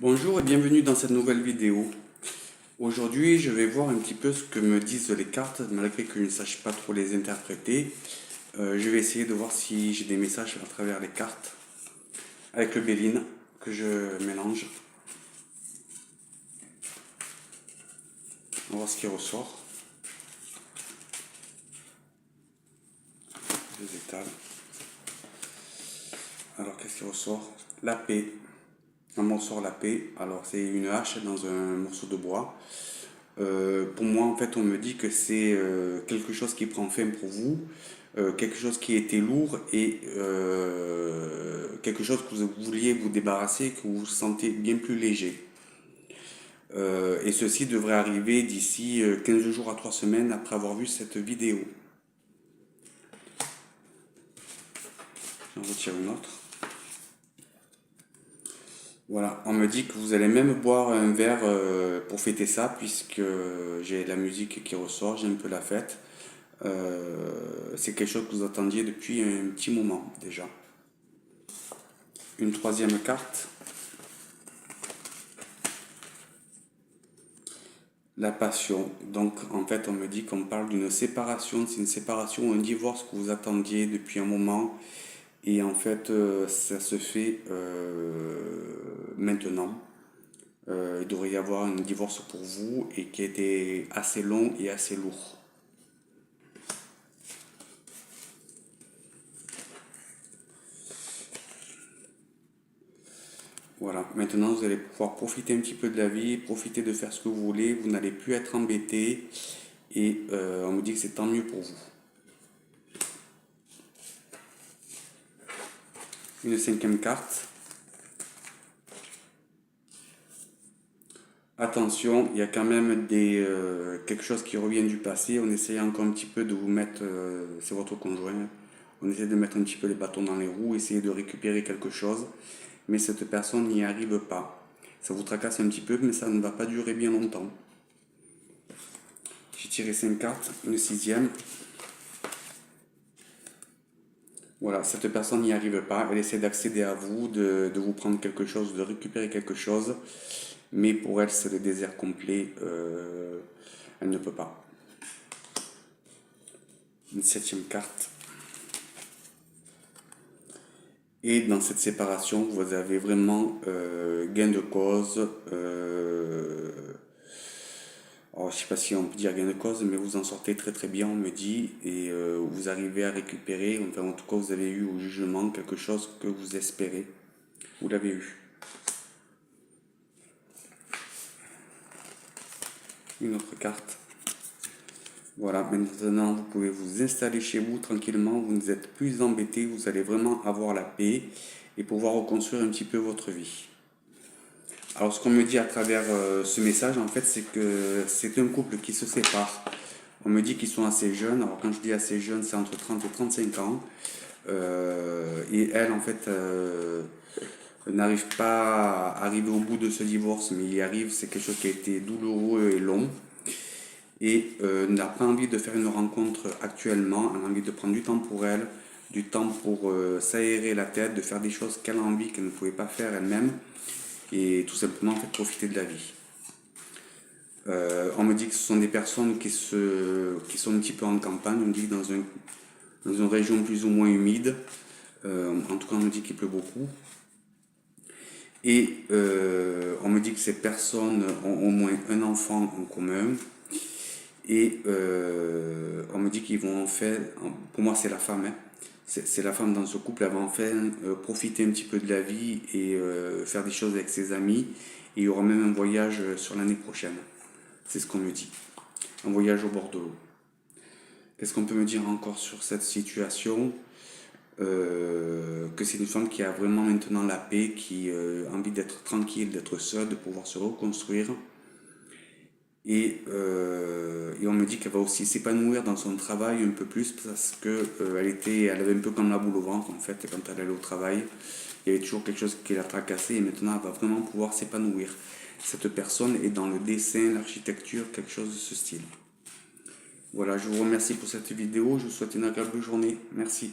Bonjour et bienvenue dans cette nouvelle vidéo. Aujourd'hui, je vais voir un petit peu ce que me disent les cartes, malgré que je ne sache pas trop les interpréter. Je vais essayer de voir si j'ai des messages à travers les cartes, avec le Béline que je mélange. On va voir ce qui ressort. Deux étals. Alors, qu'est-ce qui ressort? La paix. Un morceau la paix. Alors, c'est une hache dans un morceau de bois. Pour moi, en fait, on me dit que c'est quelque chose qui prend fin pour vous, quelque chose qui était lourd et quelque chose que vous vouliez vous débarrasser, que vous vous sentez bien plus léger. Et ceci devrait arriver d'ici 15 jours à 3 semaines après avoir vu cette vidéo. J'en retire une autre. Voilà, on me dit que vous allez même boire un verre pour fêter ça, puisque j'ai la musique qui ressort, j'ai un peu la fête. C'est quelque chose que vous attendiez depuis un petit moment déjà. Une troisième carte. La passion. Donc en fait on me dit qu'on parle d'une séparation, c'est une séparation ou un divorce que vous attendiez depuis un moment. Et en fait ça se fait maintenant. Il devrait y avoir un divorce pour vous et qui a été assez long et assez lourd. Voilà, maintenant vous allez pouvoir profiter un petit peu de la vie, profiter de faire ce que vous voulez, vous n'allez plus être embêté et on me dit que c'est tant mieux pour vous. Une cinquième carte. Attention, il y a quand même quelque chose qui revient du passé. On essaie encore un petit peu de vous mettre, c'est votre conjoint, on essaie de mettre un petit peu les bâtons dans les roues, essayer de récupérer quelque chose, mais cette personne n'y arrive pas. Ça vous tracasse un petit peu, mais ça ne va pas durer bien longtemps. J'ai tiré 5 cartes, une sixième. Voilà, cette personne n'y arrive pas, elle essaie d'accéder à vous, de vous prendre quelque chose, de récupérer quelque chose, mais pour elle c'est le désert complet, elle ne peut pas. Une septième carte. Et dans cette séparation, vous avez vraiment gain de cause. Alors, je ne sais pas si on peut dire gain de cause, mais vous en sortez très très bien, on me dit, et vous arrivez à récupérer, enfin en tout cas vous avez eu au jugement quelque chose que vous espérez. Vous l'avez eu. Une autre carte. Voilà, maintenant vous pouvez vous installer chez vous tranquillement, vous ne êtes plus embêté, vous allez vraiment avoir la paix et pouvoir reconstruire un petit peu votre vie. Alors ce qu'on me dit à travers ce message en fait c'est que c'est un couple qui se sépare. On me dit qu'ils sont assez jeunes, alors quand je dis assez jeunes c'est entre 30 et 35 ans. Et elle en fait n'arrive pas à arriver au bout de ce divorce mais il y arrive, c'est quelque chose qui a été douloureux et long. Et n'a pas envie de faire une rencontre actuellement, elle a envie de prendre du temps pour elle, du temps pour s'aérer la tête, de faire des choses qu'elle a envie, qu'elle ne pouvait pas faire elle-même, et tout simplement en fait, profiter de la vie. On me dit que ce sont des personnes qui sont un petit peu en campagne, on me dit que dans une région plus ou moins humide, en tout cas on me dit qu'il pleut beaucoup. Et on me dit que ces personnes ont au moins un enfant en commun. Et on me dit qu'ils vont en fait, pour moi c'est la femme, hein. C'est la femme dans ce couple, elle va enfin profiter un petit peu de la vie et faire des choses avec ses amis. Et il y aura même un voyage sur l'année prochaine. C'est ce qu'on me dit. Un voyage au bord de l'eau. Qu'est-ce qu'on peut me dire encore sur cette situation? Que c'est une femme qui a vraiment maintenant la paix, qui a envie d'être tranquille, d'être seule, de pouvoir se reconstruire. Et on me dit qu'elle va aussi s'épanouir dans son travail un peu plus parce que elle avait un peu comme la boule au ventre en fait quand elle allait au travail. Il y avait toujours quelque chose qui la tracassait et maintenant elle va vraiment pouvoir s'épanouir. Cette personne est dans le dessin, l'architecture, quelque chose de ce style. Voilà, je vous remercie pour cette vidéo, je vous souhaite une agréable journée. Merci.